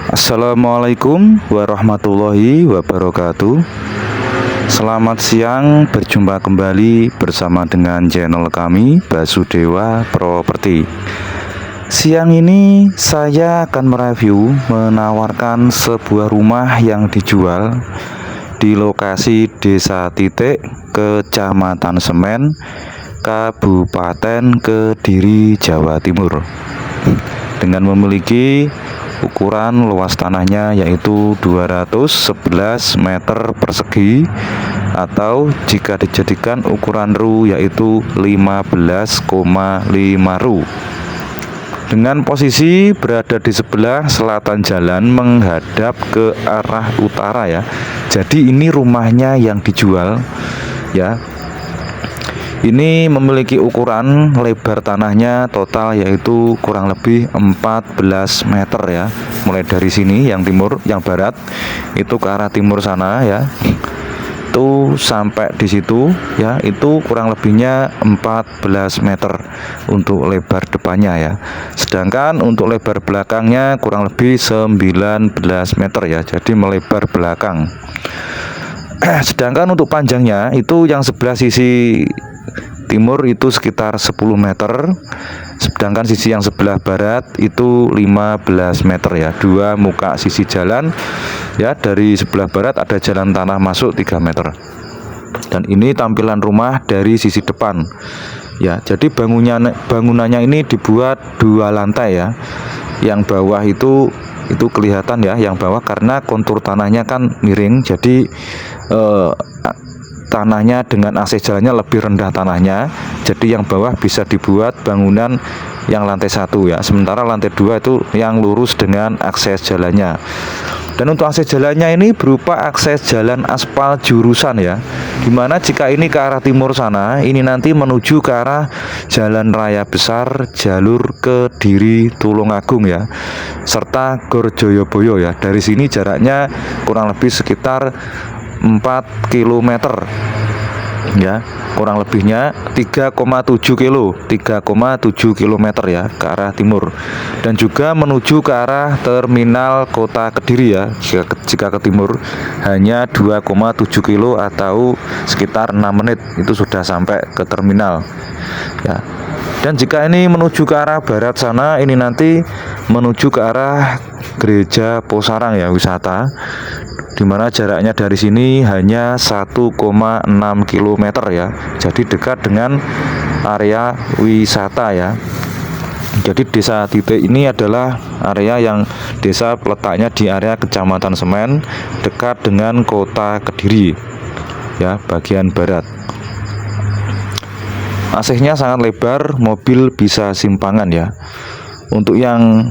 Assalamualaikum warahmatullahi wabarakatuh. Selamat siang, berjumpa kembali bersama dengan channel kami Basudewa Properti. Siang ini saya akan mereview menawarkan sebuah rumah yang dijual di lokasi Desa Titik, Kecamatan Semen, Kabupaten Kediri, Jawa Timur, dengan memiliki ukuran luas tanahnya yaitu 211 meter persegi, atau jika dijadikan ukuran ru yaitu 15,5 ru, dengan posisi berada di sebelah selatan jalan menghadap ke arah utara ya. Jadi ini rumahnya yang dijual ya. Ini memiliki ukuran lebar tanahnya total yaitu kurang lebih 14 meter ya. Mulai dari sini yang timur, yang barat itu ke arah timur sana ya. Itu sampai di situ ya, itu kurang lebihnya 14 meter untuk lebar depannya ya. Sedangkan untuk lebar belakangnya kurang lebih 19 meter ya. Jadi melebar belakang. Sedangkan untuk panjangnya itu yang sebelah sisi timur itu sekitar 10 meter, sedangkan sisi yang sebelah barat itu 15 meter ya. Dua muka sisi jalan ya, dari sebelah barat ada jalan tanah masuk 3 meter. Dan ini tampilan rumah dari sisi depan ya. Jadi bangunannya ini dibuat 2 lantai ya. Yang bawah itu kelihatan ya, yang bawah karena kontur tanahnya kan miring, jadi tanahnya dengan akses jalannya lebih rendah tanahnya. Jadi yang bawah bisa dibuat bangunan yang lantai 1 ya. Sementara lantai 2 itu yang lurus dengan akses jalannya. Dan untuk akses jalannya ini berupa akses jalan aspal jurusan ya. Dimana jika ini ke arah timur sana, ini nanti menuju ke arah jalan raya besar jalur Kediri Tulungagung ya, serta Gor Joyoboyo ya. Dari sini jaraknya kurang lebih sekitar 4 km ya, kurang lebihnya 3,7 km ya ke arah timur, dan juga menuju ke arah terminal kota Kediri ya. Jika ke timur hanya 2,7 kilo atau sekitar 6 menit itu sudah sampai ke terminal ya. Dan jika ini menuju ke arah barat sana, ini nanti menuju ke arah Gereja Posarang ya, wisata, dimana jaraknya dari sini hanya 1,6 km ya. Jadi dekat dengan area wisata ya. Jadi Desa Titik ini adalah area yang desa letaknya di area Kecamatan Semen, dekat dengan kota Kediri ya, bagian barat. AC-nya sangat lebar, mobil bisa simpangan ya. Untuk yang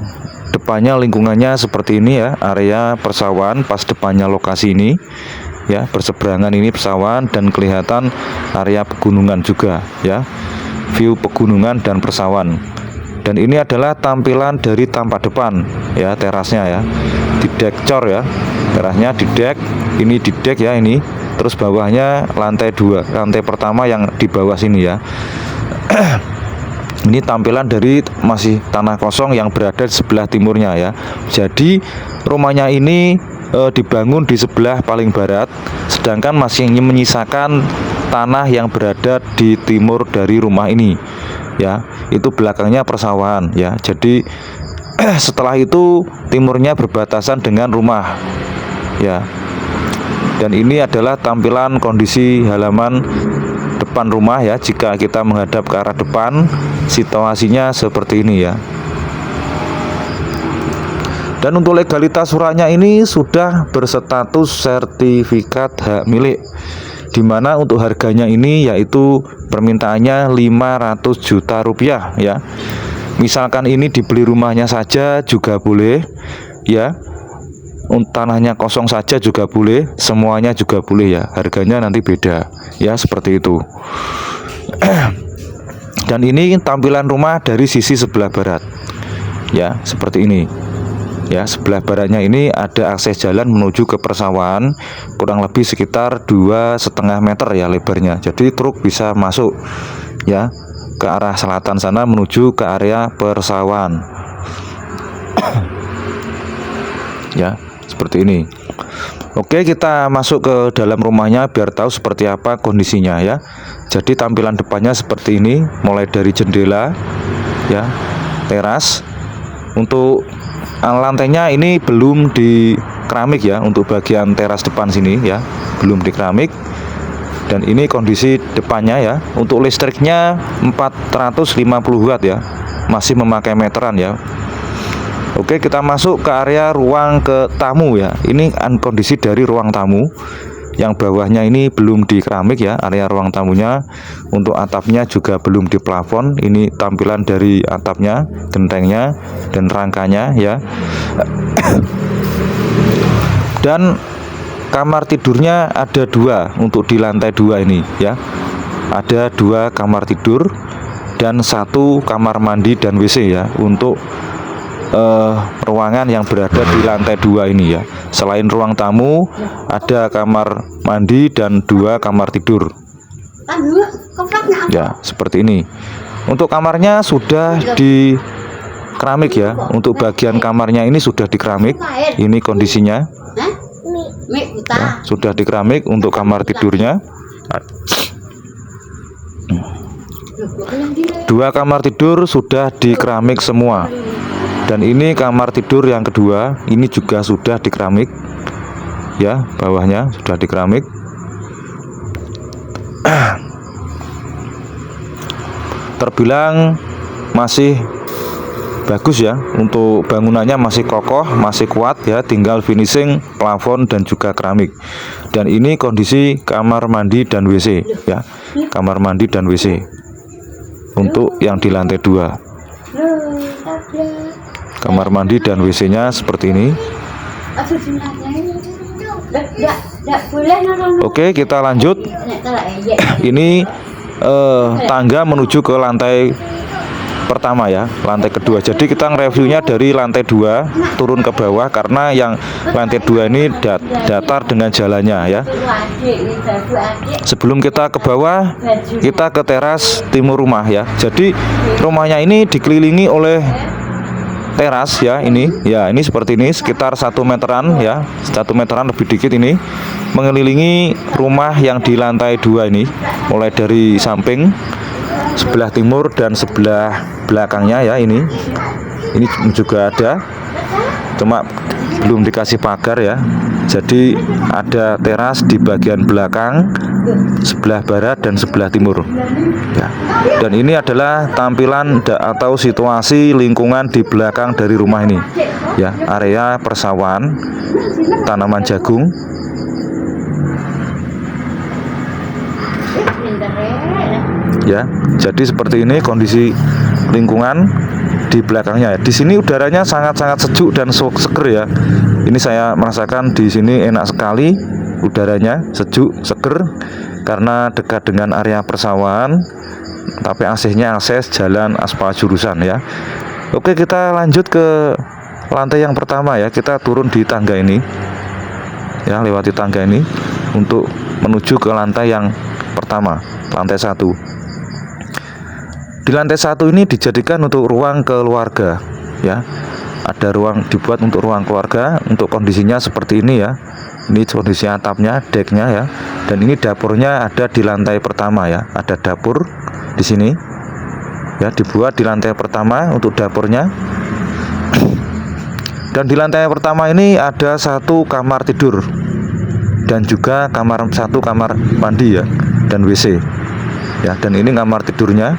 depannya lingkungannya seperti ini ya, area persawahan pas depannya lokasi ini ya, berseberangan ini persawahan dan kelihatan area pegunungan juga ya, view pegunungan dan persawahan. Dan ini adalah tampilan dari tampak depan ya, terasnya ya, di dek cor ya, terasnya di dek, ini di dek ya ini, terus bawahnya lantai 2, lantai pertama yang di bawah sini ya. Ini tampilan dari masih tanah kosong yang berada di sebelah timurnya ya. Jadi rumahnya ini dibangun di sebelah paling barat, sedangkan masih menyisakan tanah yang berada di timur dari rumah ini ya. Itu belakangnya persawahan ya. Jadi setelah itu timurnya berbatasan dengan rumah ya. Dan ini adalah tampilan kondisi halaman depan rumah ya. Jika kita menghadap ke arah depan, situasinya seperti ini ya. Dan untuk legalitas suratnya ini sudah berstatus sertifikat hak milik, dimana untuk harganya ini yaitu permintaannya 500 juta rupiah ya. Misalkan ini dibeli rumahnya saja juga boleh ya, tanahnya kosong saja juga boleh, semuanya juga boleh ya. Harganya nanti beda ya, seperti itu. Dan ini tampilan rumah dari sisi sebelah barat ya, seperti ini ya. Sebelah baratnya ini ada akses jalan menuju ke persawahan, kurang lebih sekitar 2,5 meter ya lebarnya. Jadi truk bisa masuk ya ke arah selatan sana menuju ke area persawahan. ya, seperti ini. Oke, kita masuk ke dalam rumahnya biar tahu seperti apa kondisinya ya. Jadi tampilan depannya seperti ini, mulai dari jendela ya, teras. Untuk lantainya ini belum di keramik ya, untuk bagian teras depan sini ya, belum di keramik. Dan ini kondisi depannya ya. Untuk listriknya 450 watt ya, masih memakai meteran ya. Oke, kita masuk ke area ruang ke tamu ya. Ini kondisi dari ruang tamu. Yang bawahnya ini belum di keramik ya, area ruang tamunya. Untuk atapnya juga belum di plafon. Ini tampilan dari atapnya, gentengnya, dan rangkanya ya. Dan kamar tidurnya ada 2 untuk di lantai 2 ini ya. Ada 2 kamar tidur dan 1 kamar mandi dan WC ya, untuk ruangan yang berada di lantai 2 ini ya. Selain ruang tamu, ada kamar mandi dan 2 kamar tidur ya, seperti ini. Untuk kamarnya sudah di keramik ya. Untuk bagian kamarnya ini sudah di keramik. Ini kondisinya ya, sudah di keramik. Untuk kamar tidurnya 2 kamar tidur sudah di keramik semua. Dan ini kamar tidur yang kedua, ini juga sudah di keramik ya, bawahnya sudah di keramik. Terbilang masih bagus ya, untuk bangunannya masih kokoh, masih kuat ya, tinggal finishing plafon dan juga keramik. Dan ini kondisi kamar mandi dan WC ya, kamar mandi dan WC untuk yang di lantai 2. Kamar mandi dan WC-nya seperti ini. Oke, kita lanjut. Ini tangga menuju ke lantai pertama ya, lantai kedua. Jadi kita nge-reviewnya dari lantai 2 turun ke bawah, karena yang lantai 2 ini datar dengan jalannya ya. Sebelum kita ke bawah, kita ke teras timur rumah ya. Jadi rumahnya ini dikelilingi oleh teras ya, ini seperti ini, sekitar 1 meteran ya, 1 meteran lebih dikit ini, mengelilingi rumah yang di lantai 2 ini, mulai dari samping sebelah timur dan sebelah belakangnya ya. Ini juga ada, cuma belum dikasih pagar ya. Jadi ada teras di bagian belakang, sebelah barat dan sebelah timur ya. Dan ini adalah tampilan atau situasi lingkungan di belakang dari rumah ini ya, area persawahan, tanaman jagung ya. Jadi seperti ini kondisi lingkungan di belakangnya ya. Di sini udaranya sangat-sangat sejuk dan seger ya. Ini saya merasakan di sini enak sekali, udaranya sejuk, seger, karena dekat dengan area persawahan. Tapi AC-nya akses jalan aspal jurusan ya. Oke, kita lanjut ke lantai yang pertama ya. Kita turun di tangga ini ya, lewati tangga ini untuk menuju ke lantai yang pertama, lantai 1. Di lantai 1 ini dijadikan untuk ruang keluarga ya. Ada ruang dibuat untuk ruang keluarga. Untuk kondisinya seperti ini ya. Ini kondisi atapnya, decknya ya. Dan ini dapurnya ada di lantai pertama ya. Ada dapur di sini ya, dibuat di lantai pertama untuk dapurnya. Dan di lantai pertama ini ada 1 kamar tidur dan juga 1 kamar mandi ya, dan WC ya. Dan ini kamar tidurnya,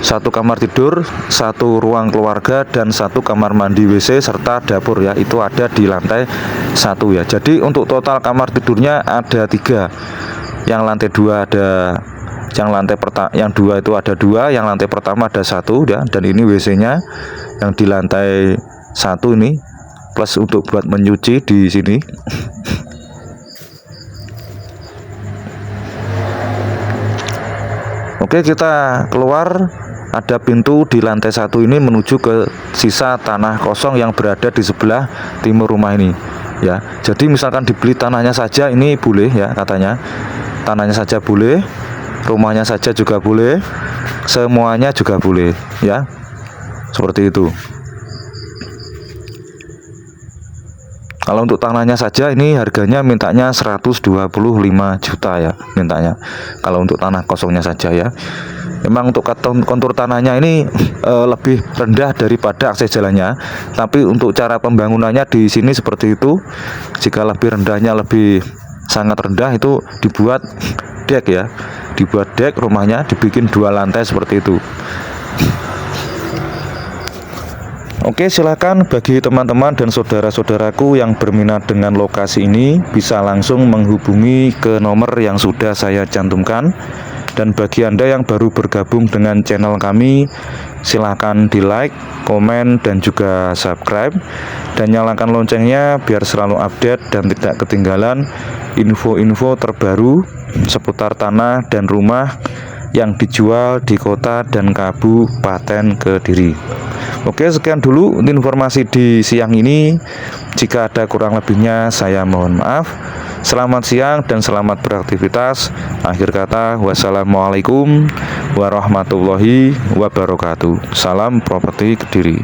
1 kamar tidur, 1 ruang keluarga, dan 1 kamar mandi WC serta dapur ya. Itu ada di lantai 1 ya. Jadi untuk total kamar tidurnya ada 3. Yang lantai 2 ada, yang 2 itu ada 2, yang lantai pertama ada 1 ya. Dan ini WC-nya yang di lantai 1 ini, plus untuk buat menyuci di sini. Oke, kita keluar. Ada pintu di lantai 1 ini menuju ke sisa tanah kosong yang berada di sebelah timur rumah ini ya. Jadi misalkan dibeli tanahnya saja ini boleh ya, katanya tanahnya saja boleh, rumahnya saja juga boleh, semuanya juga boleh ya, seperti itu. Kalau untuk tanahnya saja ini harganya mintanya 125 juta ya mintanya. Kalau untuk tanah kosongnya saja ya. Memang untuk kontur tanahnya ini lebih rendah daripada akses jalannya. Tapi untuk cara pembangunannya di sini seperti itu. Jika lebih rendahnya lebih sangat rendah itu dibuat dek ya. Dibuat dek rumahnya dibikin 2 lantai seperti itu. Oke, silakan bagi teman-teman dan saudara-saudaraku yang berminat dengan lokasi ini bisa langsung menghubungi ke nomor yang sudah saya cantumkan. Dan bagi Anda yang baru bergabung dengan channel kami, silakan di like, komen, dan juga subscribe. Dan nyalakan loncengnya biar selalu update dan tidak ketinggalan info-info terbaru seputar tanah dan rumah yang dijual di kota dan Kabupaten Kediri. Oke, sekian dulu informasi di siang ini. Jika ada kurang lebihnya saya mohon maaf. Selamat siang dan selamat beraktivitas. Akhir kata, wassalamualaikum warahmatullahi wabarakatuh. Salam properti Kediri.